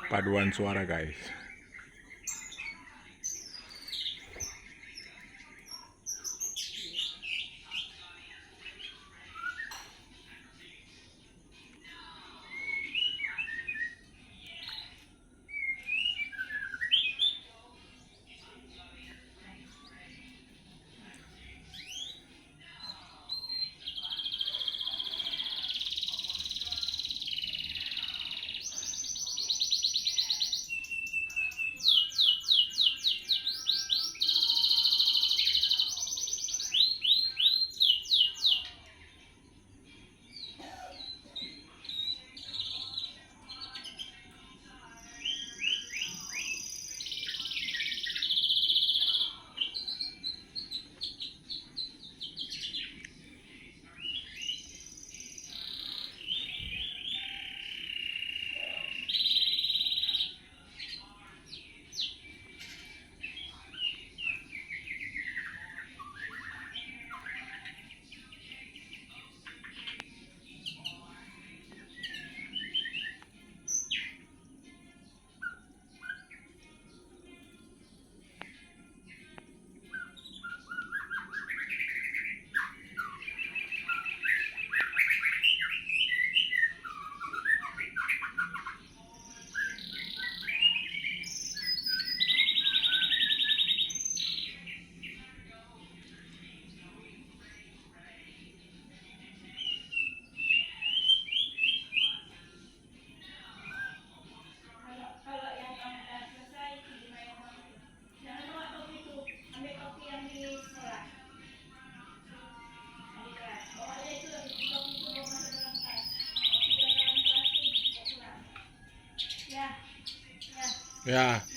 paduan suara guys. Kalau yang kamu udah selesai, gimana kamu? Jangan bawa topi itu, ambil topi yang di sekolah, yang di kelas. Bawa aja itu topi itu bawa masuk dalam tas. Topi yang dalam kelas itu bawa pulang. Ya, ya. Ya.